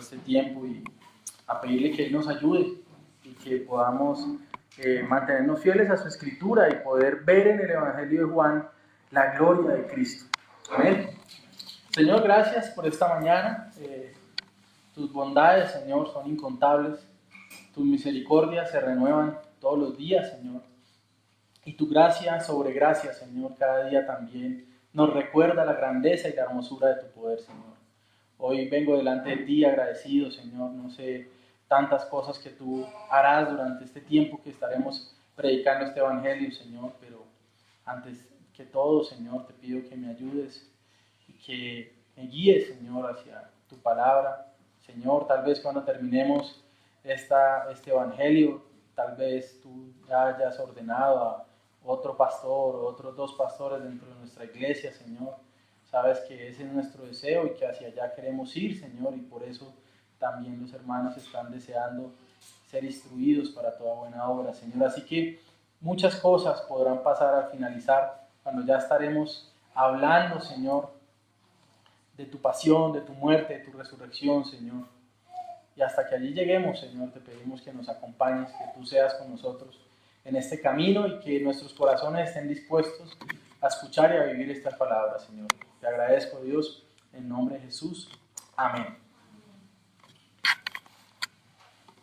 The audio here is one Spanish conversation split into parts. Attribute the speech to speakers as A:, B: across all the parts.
A: este tiempo y a pedirle que Él nos ayude y que podamos mantenernos fieles a su escritura y poder ver en el Evangelio de Juan la gloria de Cristo. Amén. Señor, gracias por esta mañana. Tus bondades, Señor, son incontables. Tus misericordias se renuevan todos los días, Señor. Y tu gracia sobre gracia, Señor, cada día también nos recuerda la grandeza y la hermosura de tu poder, Señor. Hoy vengo delante de ti agradecido, Señor. No sé tantas cosas que tú harás durante este tiempo que estaremos predicando este evangelio, Señor, pero antes que todo, Señor, te pido que me ayudes y que me guíes, Señor, hacia tu palabra. Señor, tal vez cuando terminemos este evangelio, tal vez tú ya hayas ordenado a otro pastor o otros 2 pastores dentro de nuestra iglesia, Señor. Sabes que ese es nuestro deseo y que hacia allá queremos ir, Señor, y por eso también los hermanos están deseando ser instruidos para toda buena obra, Señor. Así que muchas cosas podrán pasar al finalizar, cuando ya estaremos hablando, Señor, de tu pasión, de tu muerte, de tu resurrección, Señor. Y hasta que allí lleguemos, Señor, te pedimos que nos acompañes, que tú seas con nosotros en este camino y que nuestros corazones estén dispuestos a escuchar y a vivir estas palabras, Señor. Te agradezco, Dios, en nombre de Jesús. Amén.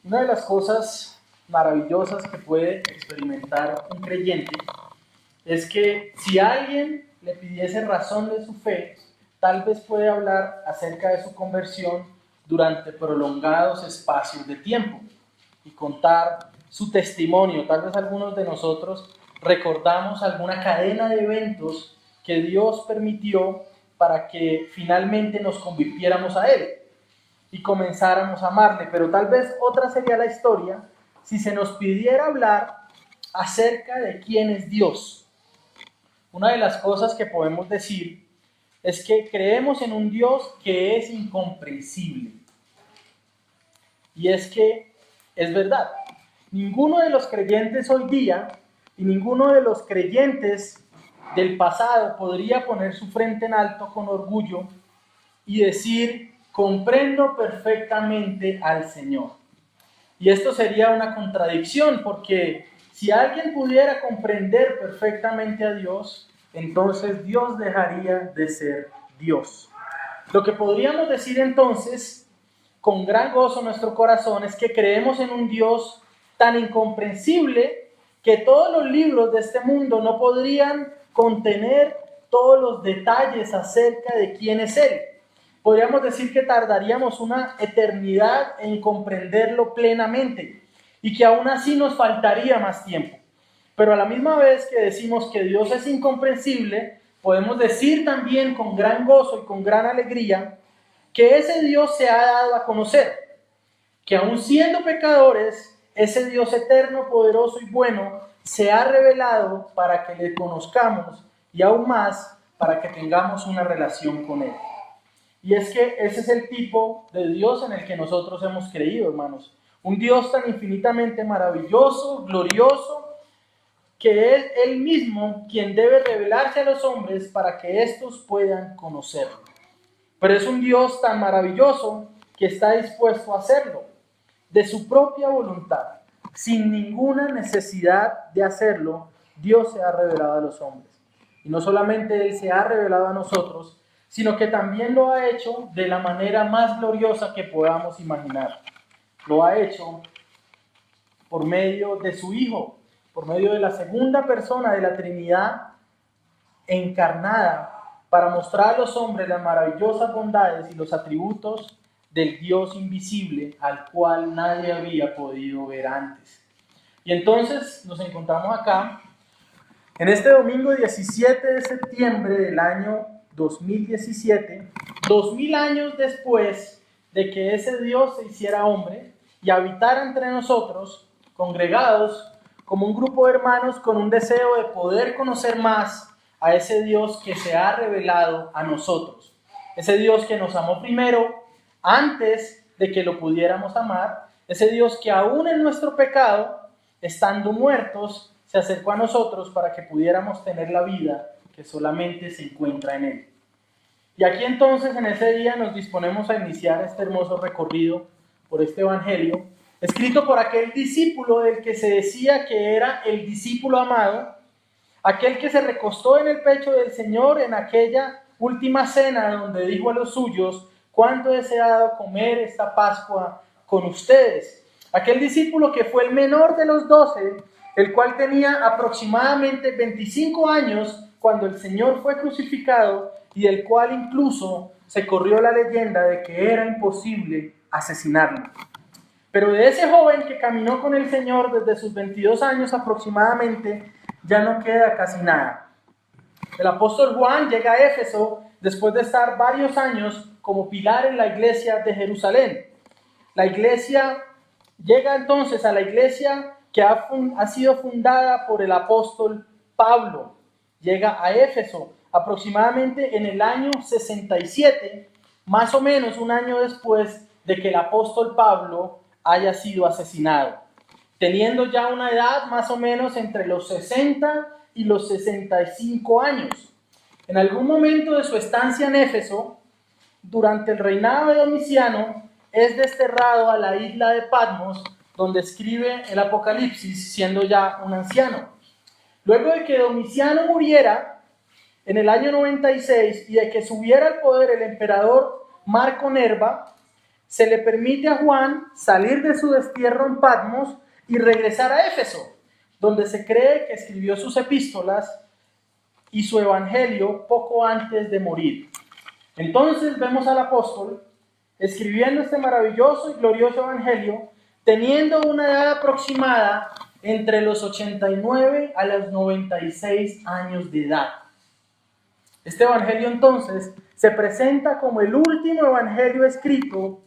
A: Una de las cosas maravillosas que puede experimentar un creyente es que si alguien le pidiese razón de su fe, tal vez puede hablar acerca de su conversión durante prolongados espacios de tiempo y contar su testimonio. Tal vez algunos de nosotros recordamos alguna cadena de eventos que Dios permitió para que finalmente nos convirtiéramos a Él y comenzáramos a amarle, pero tal vez otra sería la historia si se nos pidiera hablar acerca de quién es Dios. Una de las cosas que podemos decir es que creemos en un Dios que es incomprensible. Y es que es verdad, ninguno de los creyentes hoy día y ninguno de los creyentes del pasado podría poner su frente en alto con orgullo y decir: comprendo perfectamente al Señor. Y esto sería una contradicción, porque si alguien pudiera comprender perfectamente a Dios, entonces Dios dejaría de ser Dios. Lo que podríamos decir entonces, con gran gozo en nuestro corazón, es que creemos en un Dios tan incomprensible que todos los libros de este mundo no podrían contener todos los detalles acerca de quién es Él. Podríamos decir que tardaríamos una eternidad en comprenderlo plenamente y que aún así nos faltaría más tiempo. Pero a la misma vez que decimos que Dios es incomprensible, podemos decir también con gran gozo y con gran alegría que ese Dios se ha dado a conocer, que aún siendo pecadores, ese Dios eterno, poderoso y bueno se ha revelado para que le conozcamos y aún más para que tengamos una relación con Él. Y es que ese es el tipo de Dios en el que nosotros hemos creído, hermanos. Un Dios tan infinitamente maravilloso, glorioso, que es Él mismo quien debe revelarse a los hombres para que éstos puedan conocerlo. Pero es un Dios tan maravilloso que está dispuesto a hacerlo de su propia voluntad, sin ninguna necesidad de hacerlo. Dios se ha revelado a los hombres. Y no solamente Él se ha revelado a nosotros, sino que también lo ha hecho de la manera más gloriosa que podamos imaginar. Lo ha hecho por medio de su Hijo, por medio de la segunda persona de la Trinidad encarnada, para mostrar a los hombres las maravillosas bondades y los atributos del Dios invisible al cual nadie había podido ver antes. Y entonces nos encontramos acá en este domingo 17 de septiembre del año 2017, 2000 años después de que ese Dios se hiciera hombre y habitara entre nosotros, congregados como un grupo de hermanos con un deseo de poder conocer más a ese Dios que se ha revelado a nosotros. Ese Dios que nos amó primero, antes de que lo pudiéramos amar. Ese Dios que aún en nuestro pecado, estando muertos, se acercó a nosotros para que pudiéramos tener la vida que solamente se encuentra en Él. Y aquí entonces en ese día nos disponemos a iniciar este hermoso recorrido por este evangelio, escrito por aquel discípulo del que se decía que era el discípulo amado, aquel que se recostó en el pecho del Señor en aquella última cena donde dijo a los suyos: cuánto he deseado comer esta Pascua con ustedes. Aquel discípulo que fue el menor de los 12, el cual tenía aproximadamente 25 años cuando el Señor fue crucificado y del cual incluso se corrió la leyenda de que era imposible asesinarlo. Pero de ese joven que caminó con el Señor desde sus 22 años aproximadamente, ya no queda casi nada. El apóstol Juan llega a Éfeso después de estar varios años como pilar en la iglesia de Jerusalén. La iglesia llega entonces a la iglesia que ha sido fundada por el apóstol Pablo. Llega a Éfeso aproximadamente en el año 67, más o menos un año después de que el apóstol Pablo haya sido asesinado, teniendo ya una edad más o menos entre los 60 y los 65 años. En algún momento de su estancia en Éfeso, durante el reinado de Domiciano, es desterrado a la isla de Patmos, donde escribe el Apocalipsis, siendo ya un anciano. Luego de que Domiciano muriera en el año 96 y de que subiera al poder el emperador Marco Nerva, se le permite a Juan salir de su destierro en Patmos y regresar a Éfeso, donde se cree que escribió sus epístolas y su evangelio poco antes de morir. Entonces vemos al apóstol escribiendo este maravilloso y glorioso evangelio, teniendo una edad aproximada entre los 89 a los 96 años de edad. Este evangelio entonces se presenta como el último evangelio escrito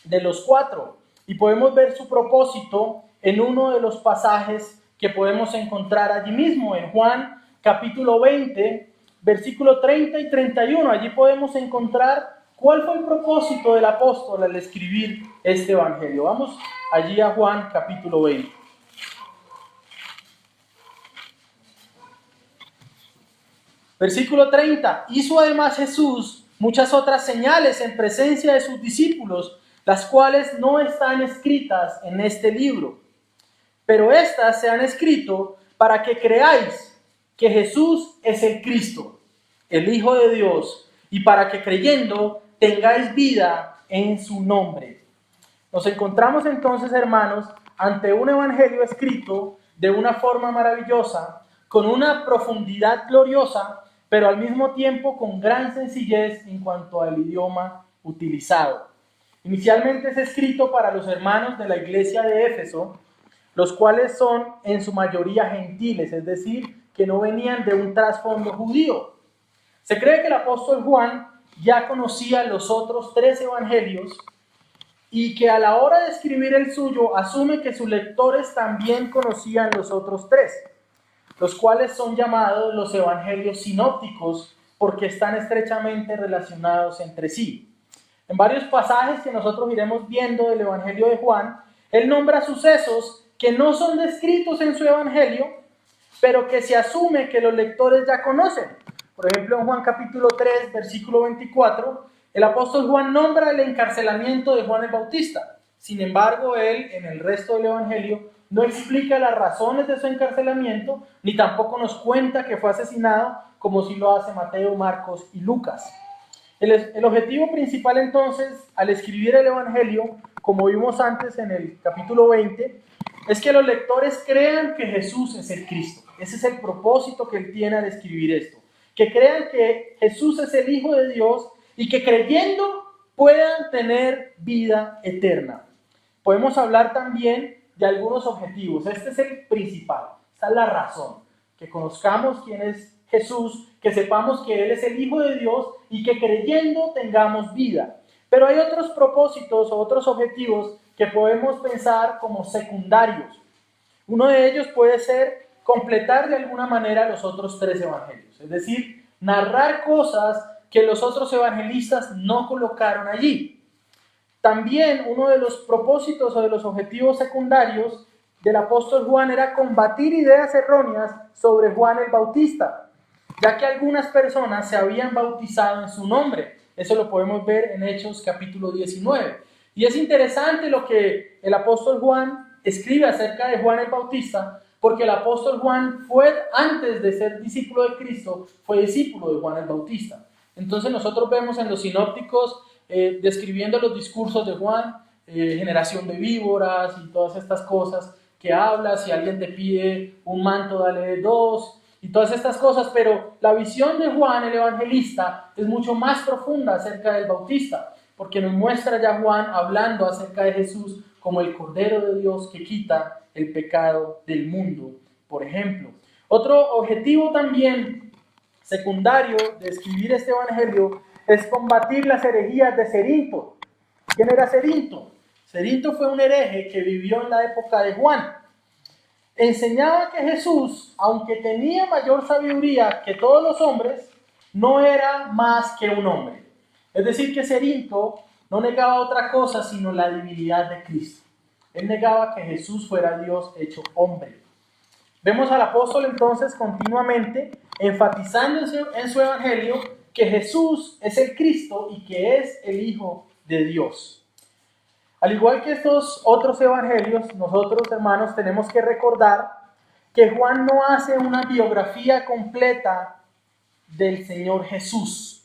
A: de los 4 y podemos ver su propósito en uno de los pasajes que podemos encontrar allí mismo en Juan capítulo 20, versículo 30 y 31. Allí podemos encontrar cuál fue el propósito del apóstol al escribir este evangelio. Vamos allí a Juan capítulo 20. Versículo 30. Hizo además Jesús muchas otras señales en presencia de sus discípulos, las cuales no están escritas en este libro. Pero estas se han escrito para que creáis que Jesús es el Cristo, el Hijo de Dios, y para que creyendo tengáis vida en su nombre. Nos encontramos entonces, hermanos, ante un evangelio escrito de una forma maravillosa, con una profundidad gloriosa, pero al mismo tiempo con gran sencillez en cuanto al idioma utilizado. Inicialmente es escrito para los hermanos de la iglesia de Éfeso, los cuales son en su mayoría gentiles, es decir, que no venían de un trasfondo judío. Se cree que el apóstol Juan ya conocía los otros 3 evangelios y que a la hora de escribir el suyo asume que sus lectores también conocían los otros 3, los cuales son llamados los evangelios sinópticos porque están estrechamente relacionados entre sí. En varios pasajes que nosotros iremos viendo del evangelio de Juan, él nombra sucesos que no son descritos en su evangelio, pero que se asume que los lectores ya conocen. Por ejemplo, en Juan capítulo 3, versículo 24, el apóstol Juan nombra el encarcelamiento de Juan el Bautista. Sin embargo, él, en el resto del evangelio, no explica las razones de su encarcelamiento, ni tampoco nos cuenta que fue asesinado, como sí lo hace Mateo, Marcos y Lucas. El objetivo principal entonces, al escribir el evangelio, como vimos antes en el capítulo 20, es que los lectores crean que Jesús es el Cristo. Ese es el propósito que él tiene al escribir esto. Que crean que Jesús es el Hijo de Dios y que creyendo puedan tener vida eterna. Podemos hablar también de algunos objetivos. Este es el principal. Esta es la razón. Que conozcamos quién es Jesús, que sepamos que Él es el Hijo de Dios y que creyendo tengamos vida. Pero hay otros propósitos o otros objetivos que podemos pensar como secundarios. Uno de ellos puede ser completar de alguna manera los otros 3 evangelios, es decir, narrar cosas que los otros evangelistas no colocaron allí. También uno de los propósitos o de los objetivos secundarios del apóstol Juan era combatir ideas erróneas sobre Juan el Bautista. ya que algunas personas se habían bautizado en su nombre. Eso lo podemos ver en Hechos capítulo 19. Y es interesante lo que el apóstol Juan escribe acerca de Juan el Bautista, porque el apóstol Juan fue, antes de ser discípulo de Cristo, fue discípulo de Juan el Bautista. Entonces nosotros vemos en los sinópticos, describiendo los discursos de Juan, generación de víboras y todas estas cosas que habla, si alguien te pide un manto, dale dos, y todas estas cosas, pero la visión de Juan el Evangelista es mucho más profunda acerca del Bautista, porque nos muestra ya Juan hablando acerca de Jesús como el Cordero de Dios que quita el pecado del mundo, por ejemplo. Otro objetivo también secundario de escribir este evangelio es combatir las herejías de Cerinto. ¿Quién era Cerinto? Cerinto fue un hereje que vivió en la época de Juan. Enseñaba que Jesús, aunque tenía mayor sabiduría que todos los hombres, no era más que un hombre. Es decir, que Cerinto no negaba otra cosa sino la divinidad de Cristo. Él negaba que Jesús fuera Dios hecho hombre. Vemos al apóstol entonces continuamente enfatizando en su evangelio que Jesús es el Cristo y que es el Hijo de Dios. Al igual que estos otros evangelios, nosotros, hermanos, tenemos que recordar que Juan no hace una biografía completa del Señor Jesús.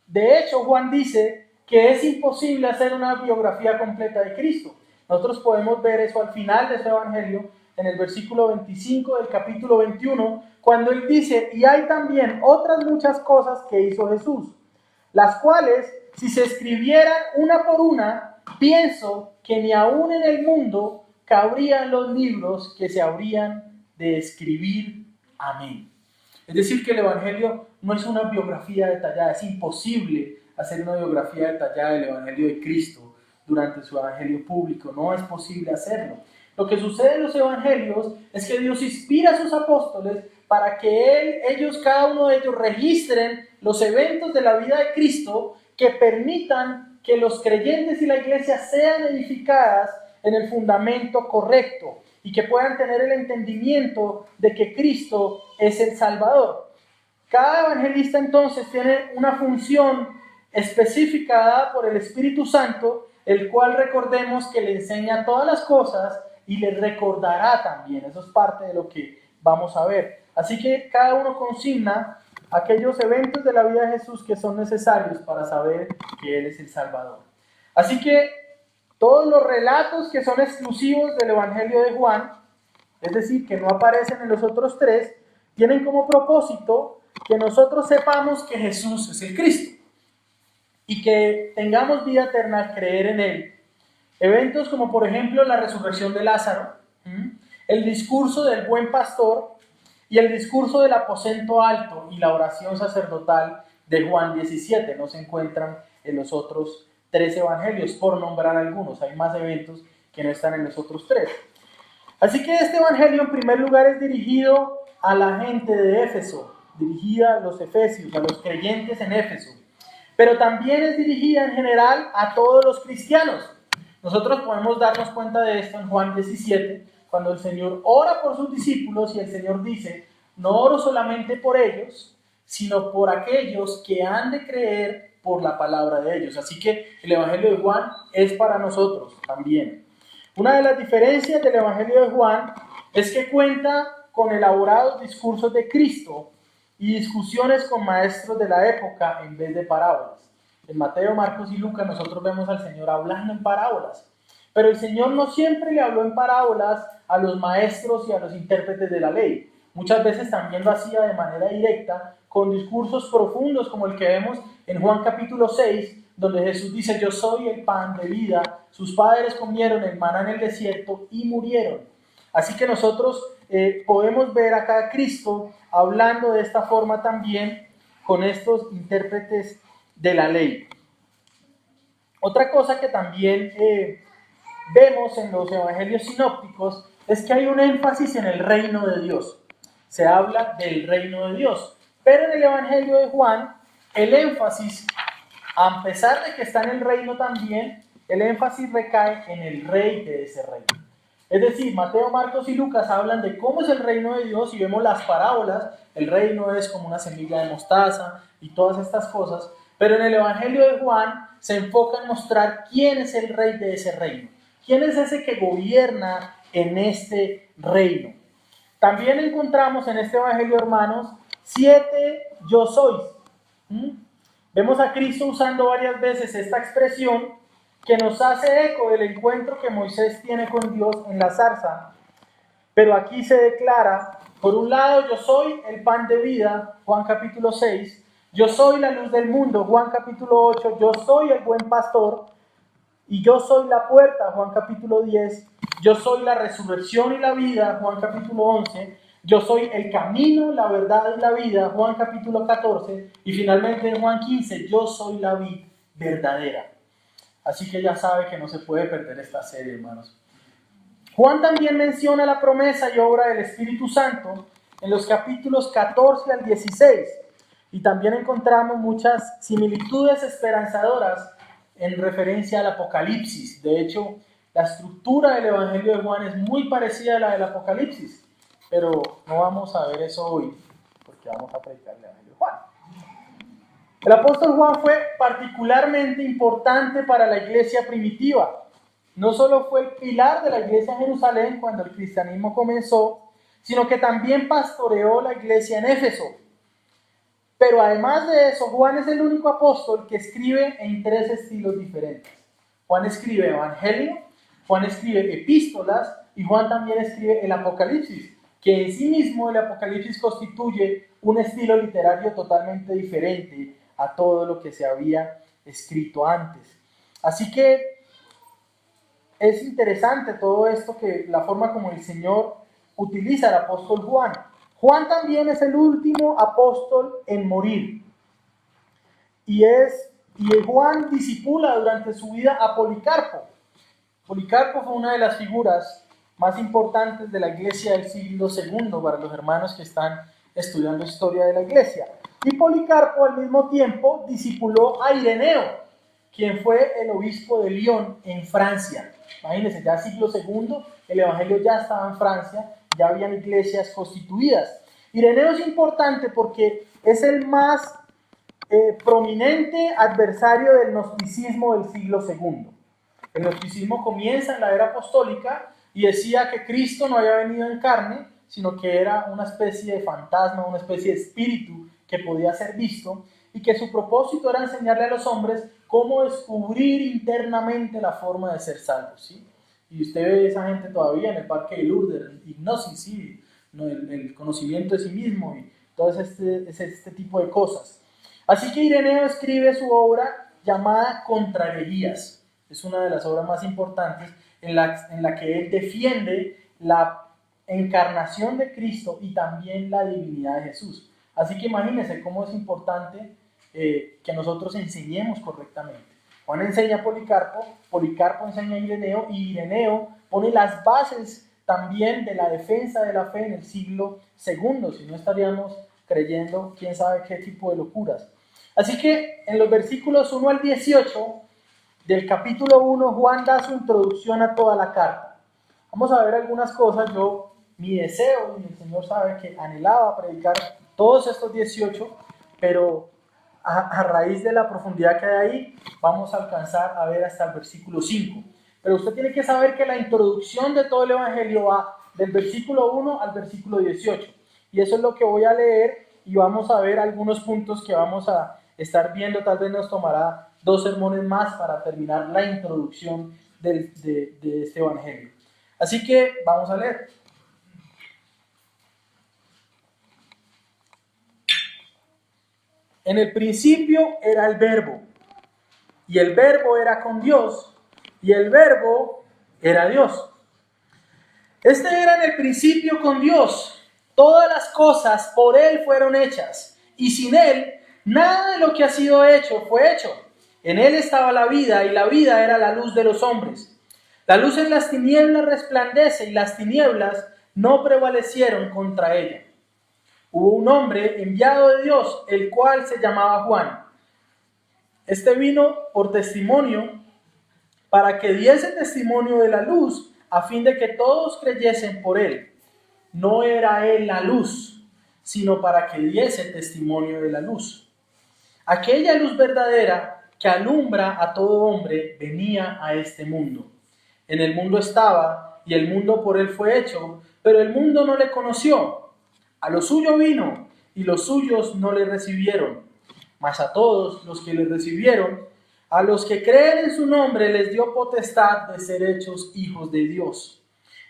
A: De hecho, Juan dice que es imposible hacer una biografía completa de Cristo. Nosotros podemos ver eso al final de su evangelio, en el versículo 25 del capítulo 21, cuando él dice, y hay también otras muchas cosas que hizo Jesús, las cuales, si se escribieran una por una, pienso que ni aún en el mundo cabrían los libros que se habrían de escribir. Amén. Es decir, que el Evangelio no es una biografía detallada, es imposible hacer una biografía detallada del Evangelio de Cristo durante su Evangelio público, no es posible hacerlo. Lo que sucede en los Evangelios es que Dios inspira a sus apóstoles para que ellos, cada uno de ellos, registren los eventos de la vida de Cristo que permitan que los creyentes y la iglesia sean edificadas en el fundamento correcto y que puedan tener el entendimiento de que Cristo es el Salvador. Cada evangelista entonces tiene una función específica dada por el Espíritu Santo, el cual recordemos que le enseña todas las cosas y le recordará también. Eso es parte de lo que vamos a ver. Así que cada uno consigna aquellos eventos de la vida de Jesús que son necesarios para saber que Él es el Salvador. Así que todos los relatos que son exclusivos del Evangelio de Juan, es decir, que no aparecen en los otros tres, tienen como propósito que nosotros sepamos que Jesús es el Cristo y que tengamos vida eterna al creer en Él. Eventos como por ejemplo la resurrección de Lázaro, el discurso del buen pastor y el discurso del aposento alto y la oración sacerdotal de Juan 17 no se encuentran en los otros tres evangelios, por nombrar algunos. Hay más eventos que no están en los otros tres. Así que este evangelio en primer lugar es dirigido a la gente de Éfeso, dirigida a los efesios, a los creyentes en Éfeso, pero también es dirigida en general a todos los cristianos. Nosotros podemos darnos cuenta de esto en Juan 17, cuando el Señor ora por sus discípulos y el Señor dice, no oro solamente por ellos, sino por aquellos que han de creer por la palabra de ellos. Así que el Evangelio de Juan es para nosotros también. Una de las diferencias del Evangelio de Juan es que cuenta con elaborados discursos de Cristo y discusiones con maestros de la época en vez de parábolas. En Mateo, Marcos y Lucas nosotros vemos al Señor hablando en parábolas, pero el Señor no siempre le habló en parábolas a los maestros y a los intérpretes de la ley. Muchas veces también lo hacía de manera directa, con discursos profundos como el que vemos en Juan capítulo 6, donde Jesús dice, yo soy el pan de vida, sus padres comieron el maná en el desierto y murieron. Así que nosotros podemos ver acá a Cristo hablando de esta forma también con estos intérpretes de la ley. Otra cosa que también vemos en los evangelios sinópticos es que hay un énfasis en el reino de Dios. Se habla del reino de Dios. Pero en el evangelio de Juan, el énfasis, a pesar de que está en el reino también, el énfasis recae en el rey de ese reino. Es decir, Mateo, Marcos y Lucas hablan de cómo es el reino de Dios y vemos las parábolas. El reino es como una semilla de mostaza y todas estas cosas. Pero en el Evangelio de Juan se enfoca en mostrar quién es el rey de ese reino. ¿Quién es ese que gobierna en este reino? También encontramos en este Evangelio, hermanos, 7 yo sois. Vemos a Cristo usando varias veces esta expresión que nos hace eco del encuentro que Moisés tiene con Dios en la zarza. Pero aquí se declara, por un lado, yo soy el pan de vida, Juan capítulo 6, yo soy la luz del mundo, Juan capítulo 8, yo soy el buen pastor, y yo soy la puerta, Juan capítulo 10, yo soy la resurrección y la vida, Juan capítulo 11, yo soy el camino, la verdad y la vida, Juan capítulo 14, y finalmente en Juan 15, yo soy la vid verdadera. Así que ya sabe que no se puede perder esta serie, hermanos. Juan también menciona la promesa y obra del Espíritu Santo en los capítulos 14 al 16, y también encontramos muchas similitudes esperanzadoras en referencia al Apocalipsis. De hecho, la estructura del Evangelio de Juan es muy parecida a la del Apocalipsis, pero no vamos a ver eso hoy, porque vamos a predicar el Evangelio de Juan. El apóstol Juan fue particularmente importante para la iglesia primitiva. No solo fue el pilar de la iglesia en Jerusalén cuando el cristianismo comenzó, sino que también pastoreó la iglesia en Éfeso. Pero además de eso, Juan es el único apóstol que escribe en 3 estilos diferentes. Juan escribe Evangelio, Juan escribe epístolas y Juan también escribe el Apocalipsis, que en sí mismo el Apocalipsis constituye un estilo literario totalmente diferente a todo lo que se había escrito antes. Así que es interesante todo esto, que la forma como el Señor utiliza al apóstol Juan. Juan también es el último apóstol en morir. Y Juan discipula durante su vida a Policarpo. Policarpo fue una de las figuras más importantes de la iglesia del siglo II para los hermanos que están estudiando historia de la iglesia. Y Policarpo al mismo tiempo discipuló a Ireneo, quien fue el obispo de Lyon en Francia. Imagínense, ya siglo II, el evangelio ya estaba en Francia, ya habían iglesias constituidas. Ireneo es importante porque es el más prominente adversario del gnosticismo del siglo II. El gnosticismo comienza en la era apostólica y decía que Cristo no había venido en carne, sino que era una especie de fantasma, una especie de espíritu que podía ser visto, y que su propósito era enseñarle a los hombres cómo descubrir internamente la forma de ser salvos, ¿sí? Y usted ve a esa gente todavía en el Parque de Lourdes, hipnosis, ¿sí? El conocimiento de sí mismo y todo este tipo de cosas. Así que Ireneo escribe su obra llamada Contra Herejías. Es una de las obras más importantes en la que él defiende la encarnación de Cristo y también la divinidad de Jesús. Así que imagínense cómo es importante que nosotros enseñemos correctamente. Juan enseña a Policarpo, Policarpo enseña a Ireneo, y Ireneo pone las bases también de la defensa de la fe en el siglo II, si no estaríamos creyendo quién sabe qué tipo de locuras. Así que en los versículos 1 al 18 del capítulo 1, Juan da su introducción a toda la carta. Vamos a ver algunas cosas. Mi deseo, y el Señor sabe que anhelaba predicar todos estos 18, pero a raíz de la profundidad que hay ahí, vamos a alcanzar a ver hasta el versículo 5. Pero usted tiene que saber que la introducción de todo el Evangelio va del versículo 1 al versículo 18. Y eso es lo que voy a leer, y vamos a ver algunos puntos que vamos a estar viendo. Tal vez nos tomará 2 sermones más para terminar la introducción de este Evangelio. Así que vamos a leer. En el principio era el Verbo, y el Verbo era con Dios, y el Verbo era Dios. Este era en el principio con Dios. Todas las cosas por Él fueron hechas, y sin Él nada de lo que ha sido hecho fue hecho. En Él estaba la vida, y la vida era la luz de los hombres. La luz en las tinieblas resplandece, y las tinieblas no prevalecieron contra ella. Hubo un hombre enviado de Dios, el cual se llamaba Juan. Este vino por testimonio, para que diese testimonio de la luz, a fin de que todos creyesen por él. No era él la luz, sino para que diese testimonio de la luz. Aquella luz verdadera que alumbra a todo hombre venía a este mundo. En el mundo estaba, y el mundo por él fue hecho, pero el mundo no le conoció. A lo suyo vino, y los suyos no le recibieron. Mas a todos los que le recibieron, a los que creen en su nombre, les dio potestad de ser hechos hijos de Dios,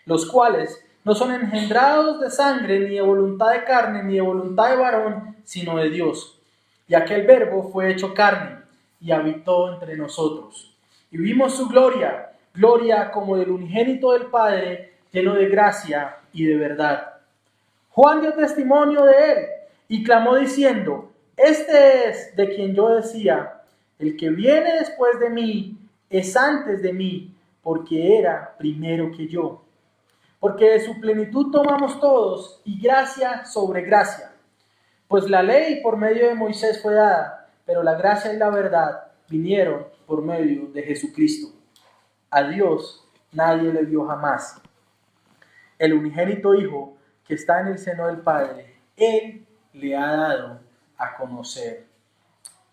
A: los cuales no son engendrados de sangre, ni de voluntad de carne, ni de voluntad de varón, sino de Dios. Y aquel Verbo fue hecho carne, y habitó entre nosotros. Y vimos su gloria, gloria como del unigénito del Padre, lleno de gracia y de verdad. Juan dio testimonio de él, y clamó diciendo: este es de quien yo decía, el que viene después de mí es antes de mí, porque era primero que yo. Porque de su plenitud tomamos todos, y gracia sobre gracia. Pues la ley por medio de Moisés fue dada, pero la gracia y la verdad vinieron por medio de Jesucristo. A Dios nadie le vio jamás. El unigénito Hijo que está en el seno del Padre, Él le ha dado a conocer.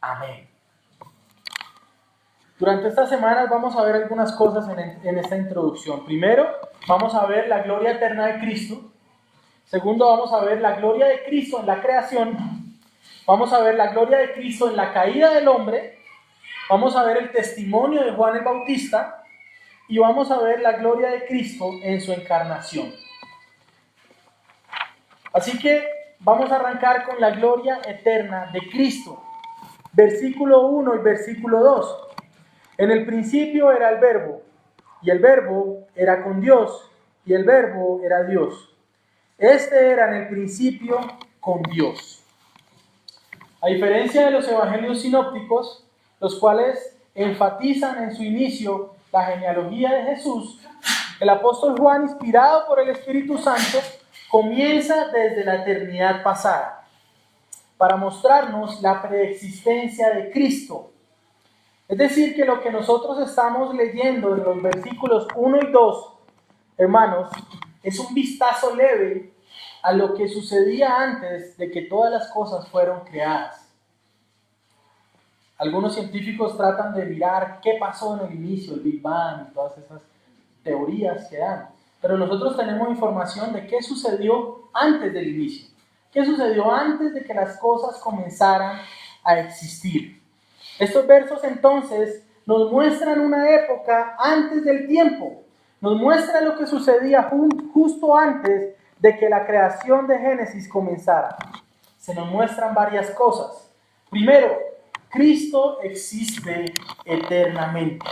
A: Amén. Durante estas semanas vamos a ver algunas cosas en esta introducción. Primero, vamos a ver la gloria eterna de Cristo. Segundo, vamos a ver la gloria de Cristo en la creación. Vamos a ver la gloria de Cristo en la caída del hombre. Vamos a ver el testimonio de Juan el Bautista. Y vamos a ver la gloria de Cristo en su encarnación. Así que vamos a arrancar con la gloria eterna de Cristo. Versículo 1 y versículo 2. En el principio era el Verbo, y el Verbo era con Dios, y el Verbo era Dios. Este era en el principio con Dios. A diferencia de los evangelios sinópticos, los cuales enfatizan en su inicio la genealogía de Jesús, el apóstol Juan, inspirado por el Espíritu Santo, comienza desde la eternidad pasada para mostrarnos la preexistencia de Cristo. Es decir, que lo que nosotros estamos leyendo en los versículos 1 y 2, hermanos, es un vistazo leve a lo que sucedía antes de que todas las cosas fueron creadas. Algunos científicos tratan de mirar qué pasó en el inicio, el Big Bang y todas esas teorías que dan. Pero nosotros tenemos información de qué sucedió antes del inicio. ¿Qué sucedió antes de que las cosas comenzaran a existir? Estos versos entonces nos muestran una época antes del tiempo. Nos muestra lo que sucedía justo antes de que la creación de Génesis comenzara. Se nos muestran varias cosas. Primero, Cristo existe eternamente.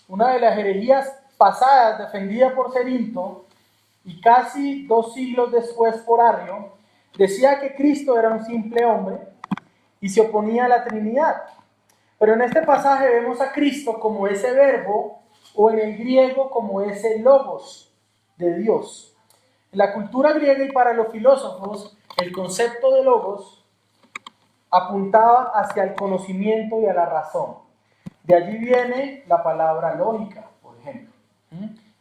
A: Una de las herejías pasadas defendida por Cerinto y casi 2 siglos después por Arrio, decía que Cristo era un simple hombre y se oponía a la Trinidad. Pero en este pasaje vemos a Cristo como ese verbo, o en el griego como ese logos de Dios. En la cultura griega y para los filósofos, el concepto de logos apuntaba hacia el conocimiento y a la razón. De allí viene la palabra lógica, por ejemplo.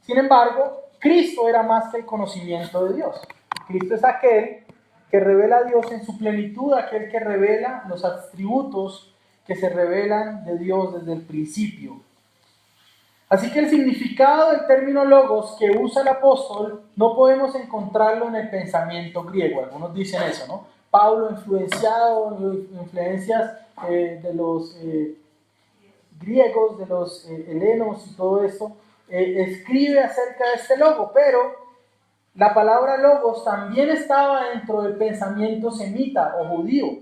A: Sin embargo, Cristo era más que el conocimiento de Dios. Cristo es aquel que revela a Dios en su plenitud, aquel que revela los atributos que se revelan de Dios desde el principio. Así que el significado del término logos que usa el apóstol no podemos encontrarlo en el pensamiento griego. Algunos dicen eso, ¿no? Pablo, influenciado, influencias de los griegos, de los helenos y todo esto, escribe acerca de este logo, pero la palabra logos también estaba dentro del pensamiento semita o judío.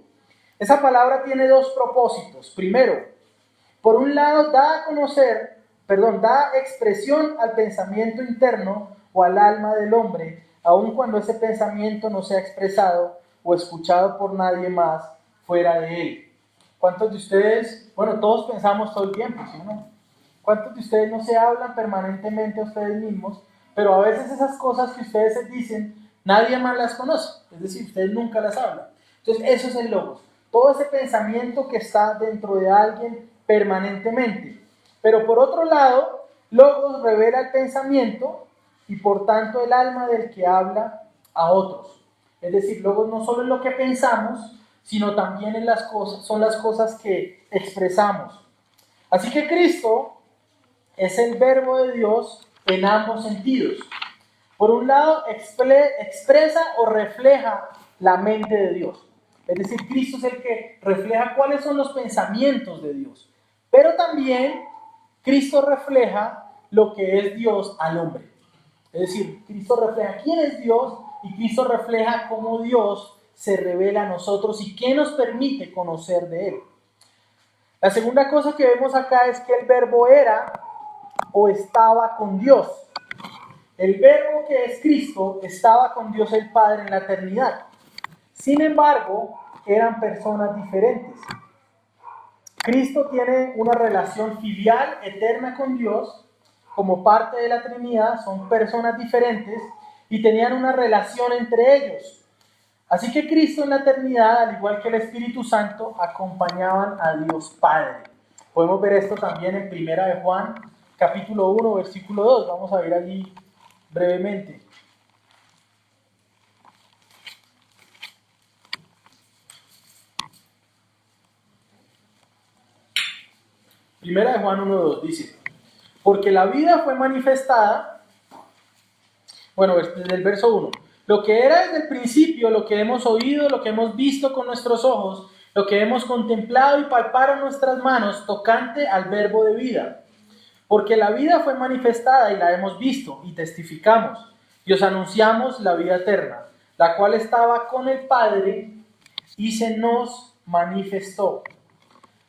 A: Esa palabra tiene 2 propósitos. Primero, por un lado da expresión al pensamiento interno o al alma del hombre, aun cuando ese pensamiento no sea expresado o escuchado por nadie más fuera de él. ¿Cuántos de ustedes, todos pensamos todo el tiempo, ¿sí o no? ¿Cuántos de ustedes no se hablan permanentemente a ustedes mismos, pero a veces esas cosas que ustedes se dicen, nadie más las conoce? Es decir, ustedes nunca las hablan. Entonces, eso es el logos. Todo ese pensamiento que está dentro de alguien permanentemente. Pero por otro lado, Logos revela el pensamiento y por tanto el alma del que habla a otros. Es decir, logos no solo en lo que pensamos, sino también en las cosas, son las cosas que expresamos. Así que Cristo es el verbo de Dios en ambos sentidos. Por un lado, expresa o refleja la mente de Dios. Es decir, Cristo es el que refleja cuáles son los pensamientos de Dios. Pero también Cristo refleja lo que es Dios al hombre. Es decir, Cristo refleja quién es Dios y Cristo refleja cómo Dios se revela a nosotros y qué nos permite conocer de Él. La segunda cosa que vemos acá es que el verbo era o estaba con Dios. El verbo que es Cristo estaba con Dios el Padre en la eternidad. Sin embargo, eran personas diferentes. Cristo tiene una relación filial eterna con Dios. Como parte de la Trinidad, son personas diferentes y tenían una relación entre ellos. Así que Cristo en la eternidad, al igual que el Espíritu Santo, acompañaban a Dios Padre. Podemos ver esto también en 1 de Juan, capítulo 1, versículo 2. Vamos a ver allí brevemente. Primera de Juan 1:2 dice: porque la vida fue manifestada, bueno, desde el verso 1, lo que era desde el principio, lo que hemos oído, lo que hemos visto con nuestros ojos, lo que hemos contemplado y palparon nuestras manos, tocante al verbo de vida. Porque la vida fue manifestada y la hemos visto y testificamos, y os anunciamos la vida eterna, la cual estaba con el Padre y se nos manifestó.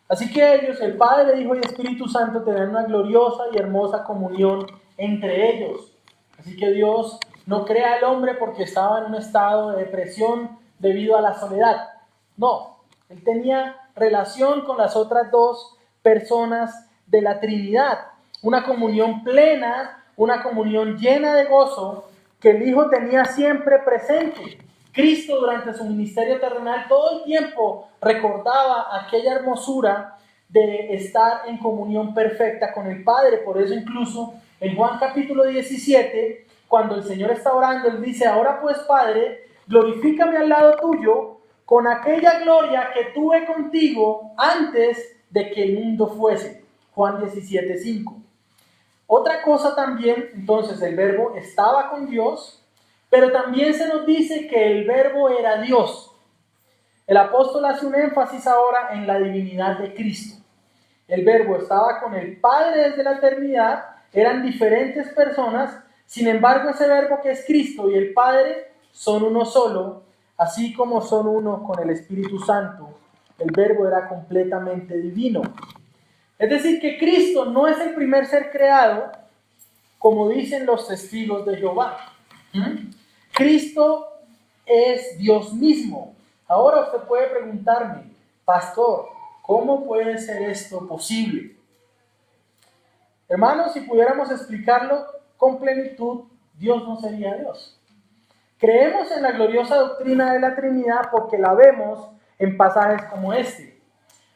A: Así que ellos, el Padre, Hijo y Espíritu Santo, tenían una gloriosa y hermosa comunión entre ellos. Así que Dios no crea al hombre porque estaba en un estado de depresión debido a la soledad. No, Él tenía relación con las otras dos personas de la Trinidad. Una comunión plena, una comunión llena de gozo que el Hijo tenía siempre presente. Cristo durante su ministerio terrenal todo el tiempo recordaba aquella hermosura de estar en comunión perfecta con el Padre. Por eso incluso en Juan capítulo 17, cuando el Señor está orando, Él dice: ahora pues, Padre, glorifícame al lado tuyo con aquella gloria que tuve contigo antes de que el mundo fuese. Juan 17:5. Otra cosa también, entonces, el verbo estaba con Dios, pero también se nos dice que el verbo era Dios. El apóstol hace un énfasis ahora en la divinidad de Cristo. El verbo estaba con el Padre desde la eternidad, eran diferentes personas, sin embargo ese verbo que es Cristo y el Padre son uno solo, así como son uno con el Espíritu Santo. El verbo era completamente divino. Es decir, que Cristo no es el primer ser creado, como dicen los testigos de Jehová. Cristo es Dios mismo. Ahora usted puede preguntarme: pastor, ¿cómo puede ser esto posible? Hermanos, si pudiéramos explicarlo con plenitud, Dios no sería Dios. Creemos en la gloriosa doctrina de la Trinidad porque la vemos en pasajes como este.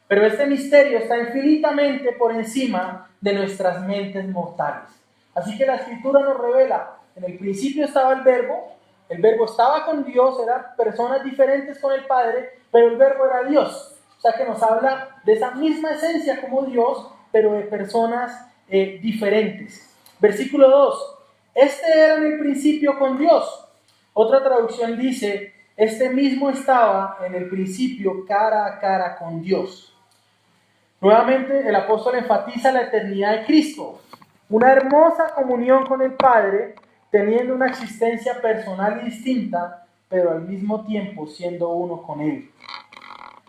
A: Pero este misterio está infinitamente por encima de nuestras mentes mortales. Así que la Escritura nos revela: en el principio estaba el verbo estaba con Dios, eran personas diferentes con el Padre, pero el verbo era Dios. O sea que nos habla de esa misma esencia como Dios, pero de personas diferentes. Versículo 2. Este era en el principio con Dios. Otra traducción dice: este mismo estaba en el principio cara a cara con Dios. Nuevamente el apóstol enfatiza la eternidad de Cristo. Una hermosa comunión con el Padre, teniendo una existencia personal y distinta, pero al mismo tiempo siendo uno con Él.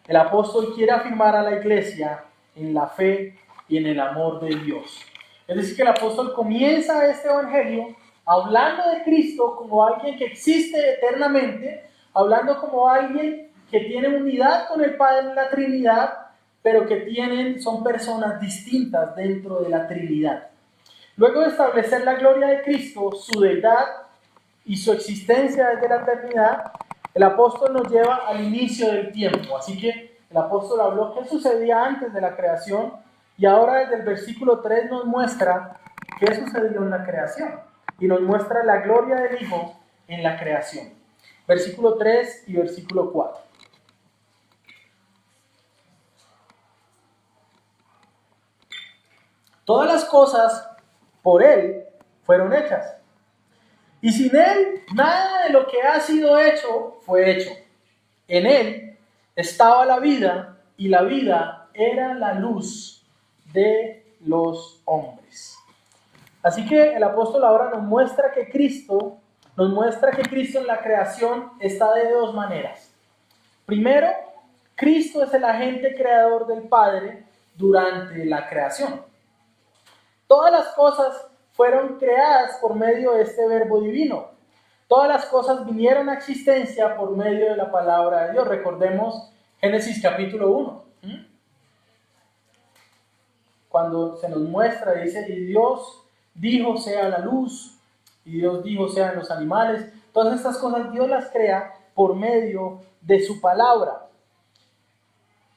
A: El apóstol quiere afirmar a la iglesia en la fe y en el amor de Dios. Es decir, que el apóstol comienza este evangelio hablando de Cristo como alguien que existe eternamente, hablando como alguien que tiene unidad con el Padre en la Trinidad, pero que son personas distintas dentro de la Trinidad. Luego de establecer la gloria de Cristo, su deidad y su existencia desde la eternidad, el apóstol nos lleva al inicio del tiempo. Así que el apóstol habló qué sucedía antes de la creación y ahora desde el versículo 3 nos muestra qué sucedió en la creación. Y nos muestra la gloria del Hijo en la creación. Versículo 3 y versículo 4. Todas las cosas por Él fueron hechas. Y sin Él, nada de lo que ha sido hecho fue hecho. En Él estaba la vida, y la vida era la luz de los hombres. Así que el apóstol ahora nos muestra que Cristo en la creación está de dos maneras. Primero, Cristo es el agente creador del Padre durante la creación. Todas las cosas fueron creadas por medio de este verbo divino. Todas las cosas vinieron a existencia por medio de la palabra de Dios. Recordemos Génesis capítulo 1. Cuando se nos muestra, dice, y Dios dijo sea la luz, y Dios dijo sean los animales. Todas estas cosas Dios las crea por medio de su palabra.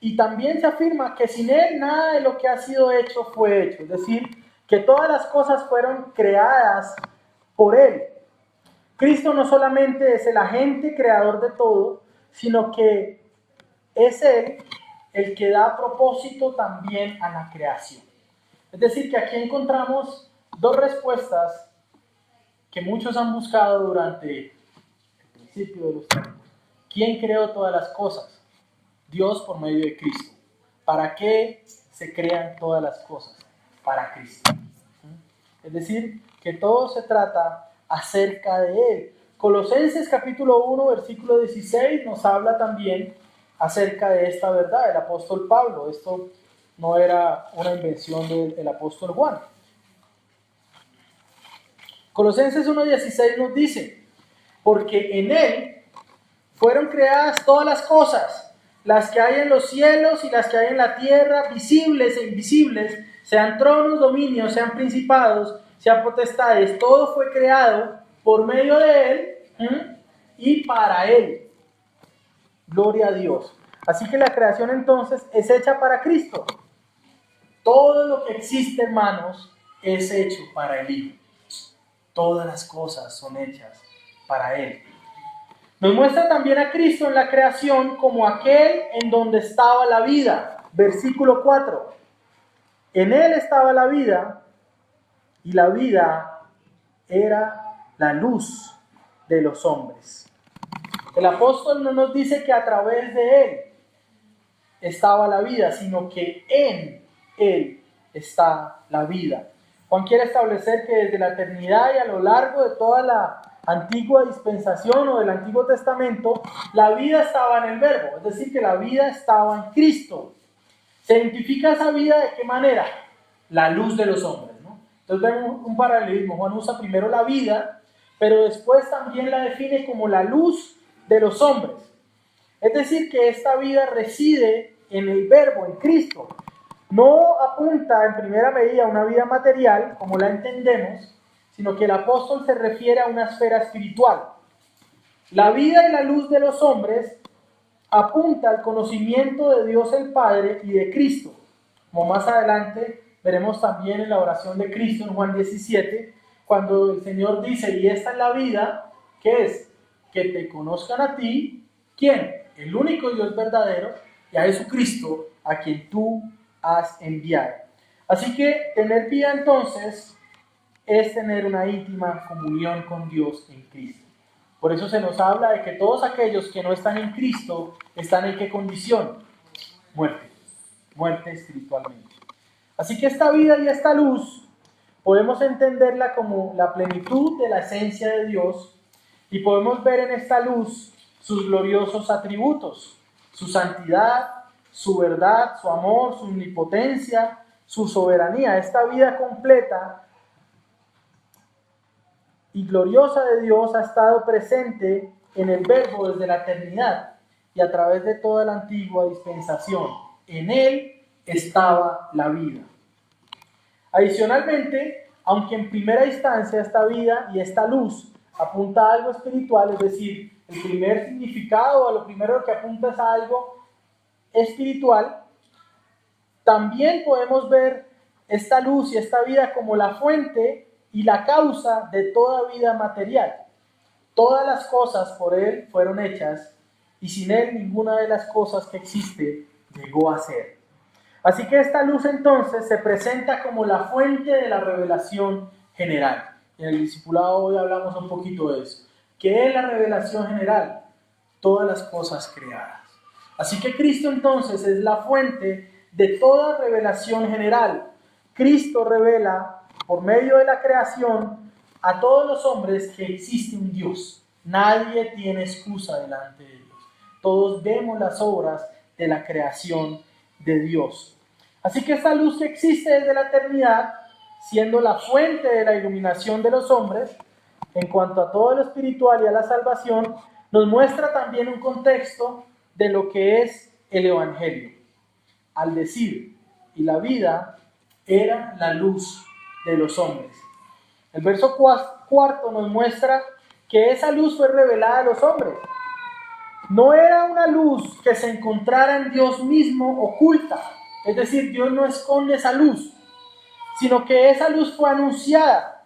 A: Y también se afirma que sin Él nada de lo que ha sido hecho fue hecho. Es decir, que todas las cosas fueron creadas por Él. Cristo no solamente es el agente creador de todo, sino que es Él el que da propósito también a la creación. Es decir, que aquí encontramos dos respuestas que muchos han buscado durante el principio de los tiempos. ¿Quién creó todas las cosas? Dios por medio de Cristo. ¿Para qué se crean todas las cosas? Para Cristo. Es decir, que todo se trata acerca de Él. Colosenses capítulo 1, versículo 16 nos habla también acerca de esta verdad, el apóstol Pablo. Esto no era una invención del apóstol Juan. Colosenses 1:16 nos dice, porque en Él fueron creadas todas las cosas, las que hay en los cielos y las que hay en la tierra, visibles e invisibles, sean tronos, dominios, sean principados, sean potestades, todo fue creado por medio de Él y para Él. Gloria a Dios. Así que la creación entonces es hecha para Cristo. Todo lo que existe, hermanos, es hecho para el Hijo. Todas las cosas son hechas para Él. Nos muestra también a Cristo en la creación como aquel en donde estaba la vida. Versículo 4. En Él estaba la vida y la vida era la luz de los hombres. El apóstol no nos dice que a través de Él estaba la vida, sino que en Él está la vida. Juan quiere establecer que desde la eternidad y a lo largo de toda la antigua dispensación o del Antiguo Testamento, la vida estaba en el Verbo, es decir, que la vida estaba en Cristo. ¿Se identifica esa vida de qué manera? La luz de los hombres, ¿no? Entonces vemos un paralelismo. Juan usa primero la vida, pero después también la define como la luz de los hombres. Es decir, que esta vida reside en el Verbo, en Cristo. No apunta en primera medida a una vida material, como la entendemos, sino que el apóstol se refiere a una esfera espiritual. La vida y la luz de los hombres apunta al conocimiento de Dios el Padre y de Cristo. Como más adelante veremos también en la oración de Cristo en Juan 17, cuando el Señor dice, y esta es la vida, ¿qué es? Que te conozcan a ti, ¿quién? El único Dios verdadero, y a Jesucristo, a quien tú has enviado. Así que tener vida entonces es tener una íntima comunión con Dios en Cristo. Por eso se nos habla de que todos aquellos que no están en Cristo están en ¿qué condición? Muerte espiritualmente. Así que esta vida y esta luz podemos entenderla como la plenitud de la esencia de Dios y podemos ver en esta luz sus gloriosos atributos, su santidad, su verdad, su amor, su omnipotencia, su soberanía. Esta vida completa y gloriosa de Dios ha estado presente en el Verbo desde la eternidad y a través de toda la antigua dispensación. En Él estaba la vida. Adicionalmente, aunque en primera instancia esta vida y esta luz apunta a algo espiritual, es decir, el primer significado, a lo primero que apunta es a algo espiritual, también podemos ver esta luz y esta vida como la fuente y la causa de toda vida material. Todas las cosas por Él fueron hechas y sin Él ninguna de las cosas que existe llegó a ser. Así que esta luz entonces se presenta como la fuente de la revelación general. En el discipulado hoy hablamos un poquito de eso. ¿Qué es la revelación general? Todas las cosas creadas. Así que Cristo entonces es la fuente de toda revelación general. Cristo revela por medio de la creación a todos los hombres que existe un Dios. Nadie tiene excusa delante de Dios. Todos vemos las obras de la creación de Dios. Así que esta luz que existe desde la eternidad, siendo la fuente de la iluminación de los hombres, en cuanto a todo lo espiritual y a la salvación, nos muestra también un contexto de lo que es el Evangelio. Al decir, y la vida era la luz de los hombres. El verso cuarto nos muestra que esa luz fue revelada a los hombres. No era una luz que se encontrara en Dios mismo oculta, es decir, Dios no esconde esa luz, sino que esa luz fue anunciada.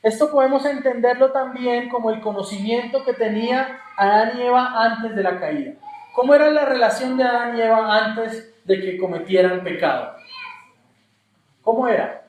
A: Esto podemos entenderlo también como el conocimiento que tenía Adán y Eva antes de la caída. ¿Cómo era la relación de Adán y Eva antes de que cometieran pecado? ¿Cómo era?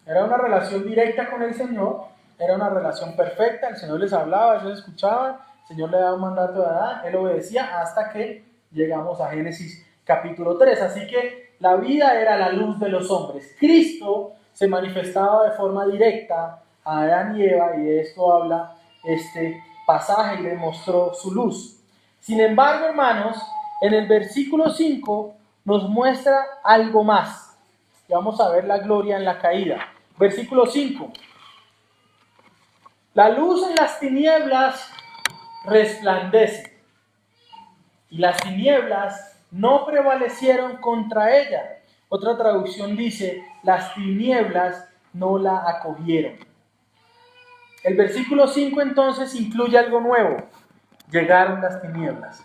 A: Era una relación directa con el Señor, era una relación perfecta, el Señor les hablaba, ellos escuchaban, el Señor le daba un mandato a Adán, él obedecía hasta que llegamos a Génesis capítulo 3. Así que la vida era la luz de los hombres. Cristo se manifestaba de forma directa a Adán y Eva, y de esto habla este pasaje y le mostró su luz. Sin embargo, hermanos, en el versículo 5 nos muestra algo más. Y vamos a ver la gloria en la caída. Versículo 5. La luz en las tinieblas resplandece, y las tinieblas no prevalecieron contra ella. Otra traducción dice, las tinieblas no la acogieron. El versículo 5 entonces incluye algo nuevo. Llegaron las tinieblas.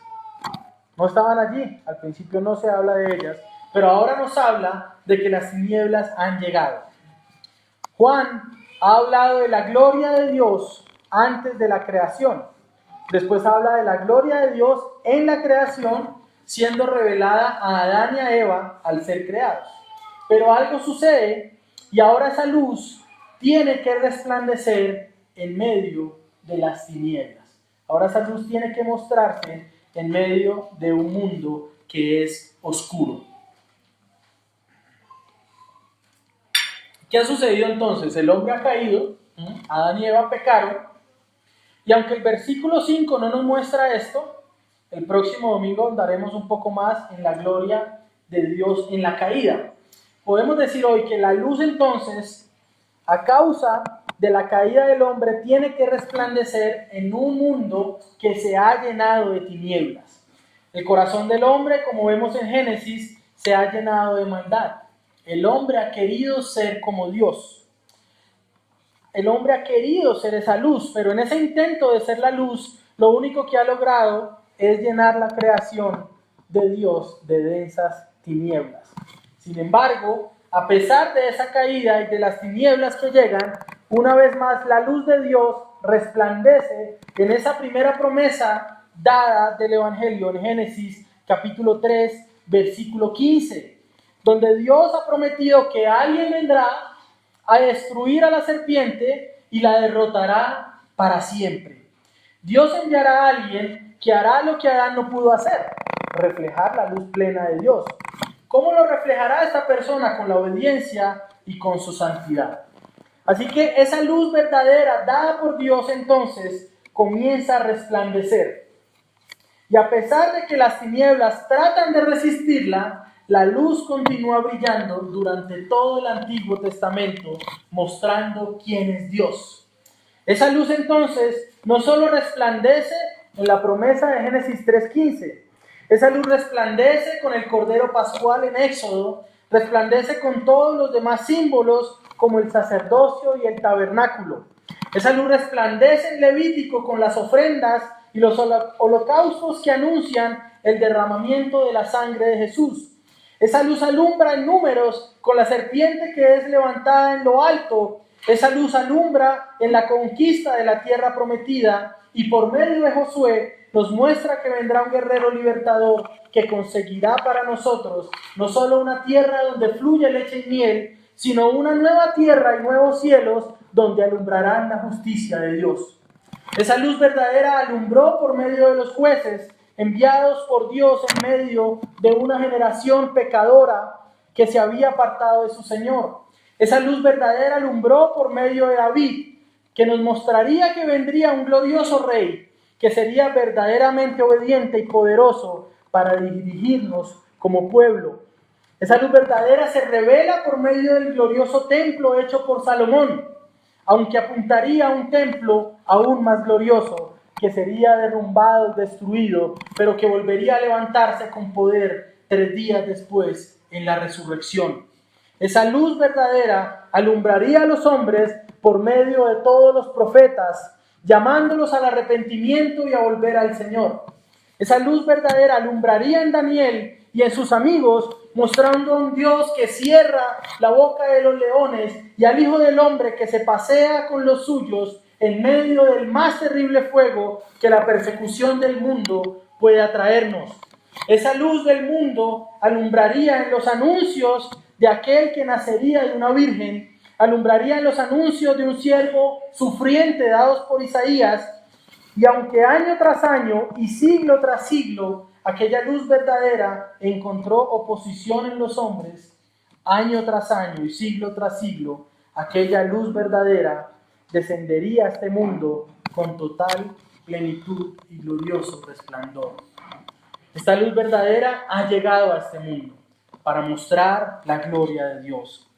A: No estaban allí, al principio no se habla de ellas, pero ahora nos habla de que las tinieblas han llegado. Juan ha hablado de la gloria de Dios antes de la creación. Después habla de la gloria de Dios en la creación, siendo revelada a Adán y a Eva al ser creados. Pero algo sucede y ahora esa luz tiene que resplandecer en medio de las tinieblas. Ahora esa luz tiene que mostrarse en medio de un mundo que es oscuro. ¿Qué ha sucedido entonces? El hombre ha caído, Adán y Eva pecaron, y aunque el versículo 5 no nos muestra esto, el próximo domingo andaremos un poco más en la gloria de Dios en la caída. Podemos decir hoy que la luz entonces, a causa de la caída del hombre, tiene que resplandecer en un mundo que se ha llenado de tinieblas. El corazón del hombre, como vemos en Génesis, se ha llenado de maldad. El hombre ha querido ser como Dios. El hombre ha querido ser esa luz, pero en ese intento de ser la luz, lo único que ha logrado es llenar la creación de Dios de densas tinieblas. Sin embargo, a pesar de esa caída y de las tinieblas que llegan, una vez más la luz de Dios resplandece en esa primera promesa dada del Evangelio en Génesis capítulo 3, versículo 15, donde Dios ha prometido que alguien vendrá a destruir a la serpiente y la derrotará para siempre. Dios enviará a alguien que hará lo que Adán no pudo hacer, reflejar la luz plena de Dios. ¿Cómo lo reflejará esta persona? Con la obediencia y con su santidad. Así que esa luz verdadera dada por Dios entonces comienza a resplandecer. Y a pesar de que las tinieblas tratan de resistirla, la luz continúa brillando durante todo el Antiguo Testamento, mostrando quién es Dios. Esa luz entonces no solo resplandece en la promesa de Génesis 3:15, esa luz resplandece con el Cordero Pascual en Éxodo, resplandece con todos los demás símbolos como el sacerdocio y el tabernáculo. Esa luz resplandece en Levítico con las ofrendas y los holocaustos que anuncian el derramamiento de la sangre de Jesús. Esa luz alumbra en números con la serpiente que es levantada en lo alto. Esa luz alumbra en la conquista de la tierra prometida y por medio de Josué nos muestra que vendrá un guerrero libertador que conseguirá para nosotros no solo una tierra donde fluye leche y miel, sino una nueva tierra y nuevos cielos donde alumbrarán la justicia de Dios. Esa luz verdadera alumbró por medio de los jueces, enviados por Dios en medio de una generación pecadora que se había apartado de su Señor. Esa luz verdadera alumbró por medio de David, que nos mostraría que vendría un glorioso rey, que sería verdaderamente obediente y poderoso para dirigirnos como pueblo. Esa luz verdadera se revela por medio del glorioso templo hecho por Salomón, aunque apuntaría a un templo aún más glorioso, que sería derrumbado, destruido, pero que volvería a levantarse con poder 3 días después en la resurrección. Esa luz verdadera alumbraría a los hombres por medio de todos los profetas, llamándolos al arrepentimiento y a volver al Señor. Esa luz verdadera alumbraría en Daniel y en sus amigos, mostrando a un Dios que cierra la boca de los leones y al Hijo del Hombre que se pasea con los suyos en medio del más terrible fuego que la persecución del mundo puede atraernos. Esa luz del mundo alumbraría en los anuncios de aquel que nacería de una virgen, alumbraría en los anuncios de un siervo sufriente dados por Isaías, y aunque año tras año y siglo tras siglo aquella luz verdadera encontró oposición en los hombres, año tras año y siglo tras siglo aquella luz verdadera descendería a este mundo con total plenitud y glorioso resplandor. Esta luz verdadera ha llegado a este mundo para mostrar la gloria de Dios.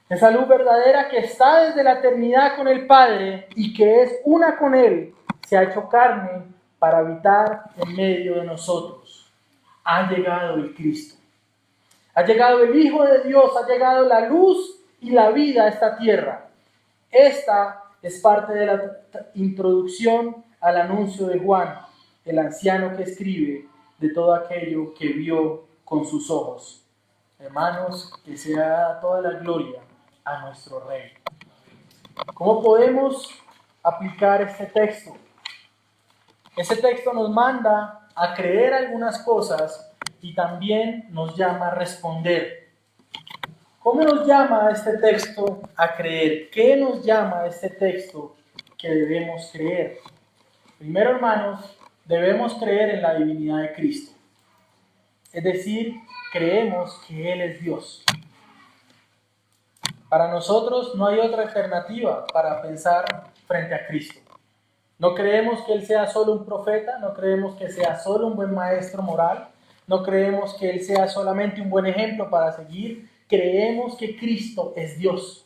A: Esa luz verdadera que está desde la eternidad con el Padre y que es una con Él, se ha hecho carne para habitar en medio de nosotros. Ha llegado el Cristo. Ha llegado el Hijo de Dios, ha llegado la luz y la vida a esta tierra. Esta es parte de la introducción al anuncio de Juan, el anciano que escribe de todo aquello que vio con sus ojos. Hermanos, que sea toda la gloria a nuestro Rey. ¿Cómo podemos aplicar este texto? Este texto nos manda a creer algunas cosas y también nos llama a responder. ¿Cómo nos llama este texto a creer? ¿Qué nos llama este texto que debemos creer? Primero, hermanos, debemos creer en la divinidad de Cristo. Es decir, creemos que Él es Dios. Para nosotros no hay otra alternativa para pensar frente a Cristo. No creemos que Él sea solo un profeta, no creemos que sea solo un buen maestro moral, no creemos que Él sea solamente un buen ejemplo para seguir. Creemos que Cristo es Dios.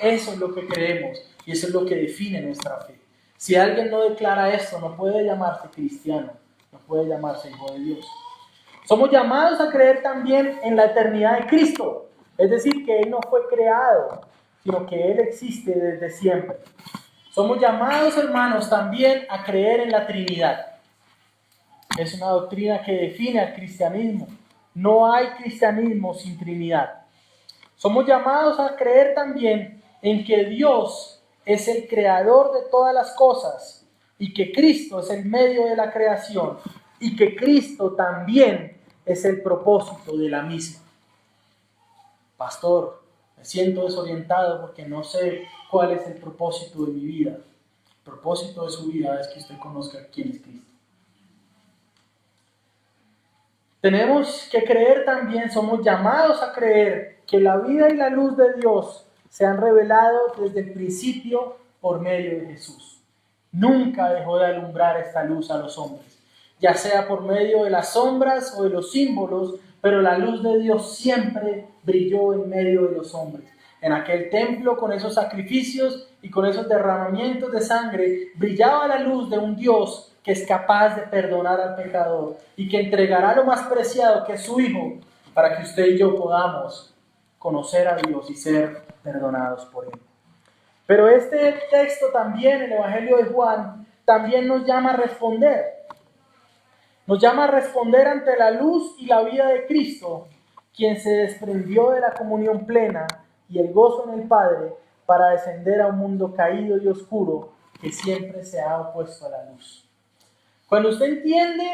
A: Eso es lo que creemos y eso es lo que define nuestra fe. Si alguien no declara esto, no puede llamarse cristiano, no puede llamarse hijo de Dios. Somos llamados a creer también en la eternidad de Cristo, es decir, que Él no fue creado, sino que Él existe desde siempre. Somos llamados, hermanos, también a creer en la Trinidad. Es una doctrina que define al cristianismo. No hay cristianismo sin Trinidad. Somos llamados a creer también en que Dios es el creador de todas las cosas y que Cristo es el medio de la creación y que Cristo también es el propósito de la misma. Pastor, me siento desorientado porque no sé cuál es el propósito de mi vida. El propósito de su vida es que usted conozca quién es Cristo. Tenemos que creer también, somos llamados a creer que la vida y la luz de Dios se han revelado desde el principio por medio de Jesús. Nunca dejó de alumbrar esta luz a los hombres, ya sea por medio de las sombras o de los símbolos, pero la luz de Dios siempre brilló en medio de los hombres. En aquel templo, con esos sacrificios y con esos derramamientos de sangre, brillaba la luz de un Dios que es capaz de perdonar al pecador y que entregará lo más preciado, que es su Hijo, para que usted y yo podamos conocer a Dios y ser perdonados por Él. Pero este texto también, el Evangelio de Juan, también nos llama a responder. Nos llama a responder ante la luz y la vida de Cristo, quien se desprendió de la comunión plena y el gozo en el Padre para descender a un mundo caído y oscuro que siempre se ha opuesto a la luz. Cuando usted entiende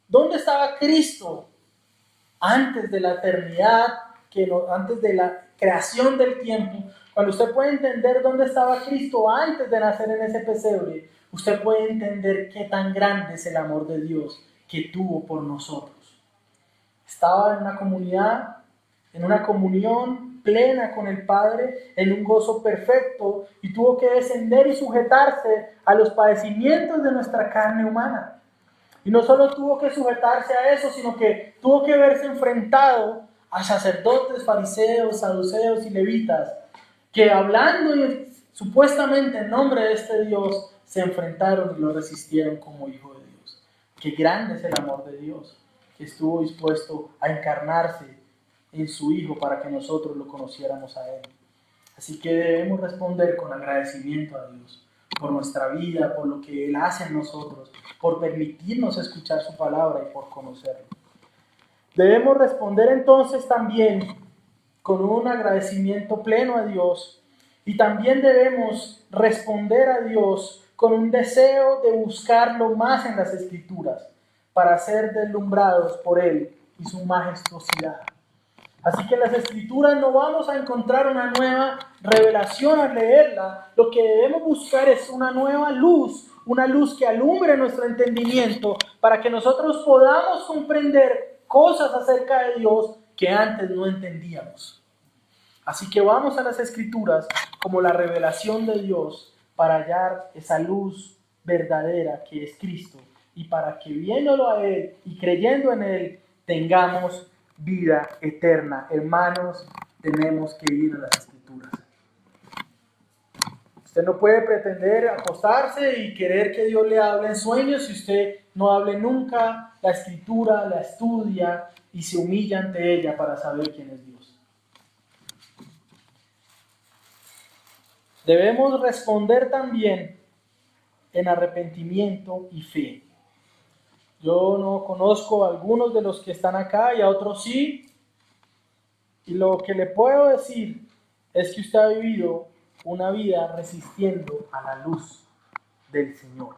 A: dónde estaba Cristo antes de la eternidad, antes de la creación del tiempo, cuando usted puede entender dónde estaba Cristo antes de nacer en ese pesebre, usted puede entender qué tan grande es el amor de Dios que tuvo por nosotros. Estaba en una comunidad, en una comunión plena con el Padre, en un gozo perfecto, y tuvo que descender y sujetarse a los padecimientos de nuestra carne humana. Y no solo tuvo que sujetarse a eso, sino que tuvo que verse enfrentado a sacerdotes, fariseos, saduceos y levitas, que hablando supuestamente en nombre de este Dios, se enfrentaron y lo resistieron como hijo de Dios. Qué grande es el amor de Dios, que estuvo dispuesto a encarnarse en su Hijo para que nosotros lo conociéramos a Él. Así que debemos responder con agradecimiento a Dios por nuestra vida, por lo que Él hace en nosotros, por permitirnos escuchar su palabra y por conocerlo. Debemos responder entonces también con un agradecimiento pleno a Dios, y también debemos responder a Dios con un deseo de buscarlo más en las Escrituras para ser deslumbrados por Él y su majestuosidad. Así que en las Escrituras no vamos a encontrar una nueva revelación al leerla. Lo que debemos buscar es una nueva luz, una luz que alumbre nuestro entendimiento para que nosotros podamos comprender cosas acerca de Dios que antes no entendíamos. Así que vamos a las Escrituras como la revelación de Dios para hallar esa luz verdadera que es Cristo y para que viéndolo a Él y creyendo en Él tengamos vida eterna. Hermanos, tenemos que ir a las Escrituras. Usted no puede pretender acostarse y querer que Dios le hable en sueños si usted no hable nunca la Escritura, la estudia y se humilla ante ella para saber quién es Dios. Debemos responder también en arrepentimiento y fe. Yo no conozco a algunos de los que están acá y a otros sí. Y lo que le puedo decir es que usted ha vivido una vida resistiendo a la luz del Señor.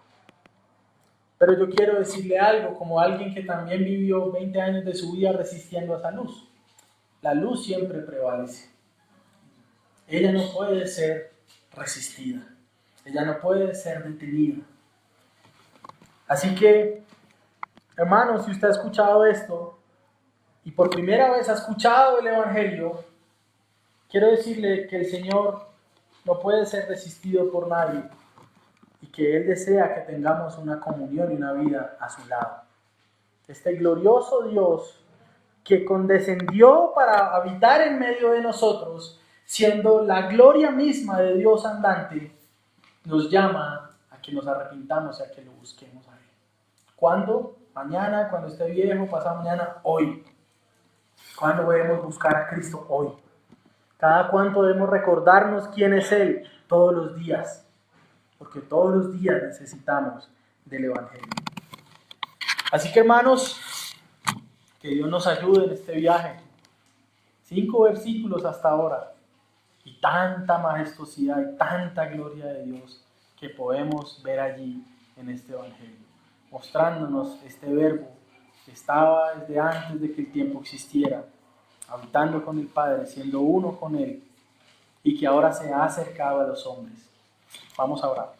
A: Pero yo quiero decirle algo como alguien que también vivió 20 años de su vida resistiendo a esa luz. La luz siempre prevalece. Ella no puede ser resistida. Ella no puede ser detenida. Así que, hermanos, si usted ha escuchado esto y por primera vez ha escuchado el Evangelio, quiero decirle que el Señor no puede ser resistido por nadie y que Él desea que tengamos una comunión y una vida a su lado. Este glorioso Dios que condescendió para habitar en medio de nosotros, siendo la gloria misma de Dios andante, nos llama a que nos arrepintamos y a que lo busquemos a Él. ¿Cuándo? Mañana, cuando esté viejo, pasado mañana, hoy. ¿Cuándo debemos buscar a Cristo? Hoy. ¿Cada cuánto debemos recordarnos quién es Él? Todos los días. Porque todos los días necesitamos del Evangelio. Así que, hermanos, que Dios nos ayude en este viaje. 5 versículos hasta ahora. Y tanta majestuosidad y tanta gloria de Dios que podemos ver allí en este Evangelio, mostrándonos este verbo que estaba desde antes de que el tiempo existiera, habitando con el Padre, siendo uno con Él, y que ahora se ha acercado a los hombres. Vamos a orar.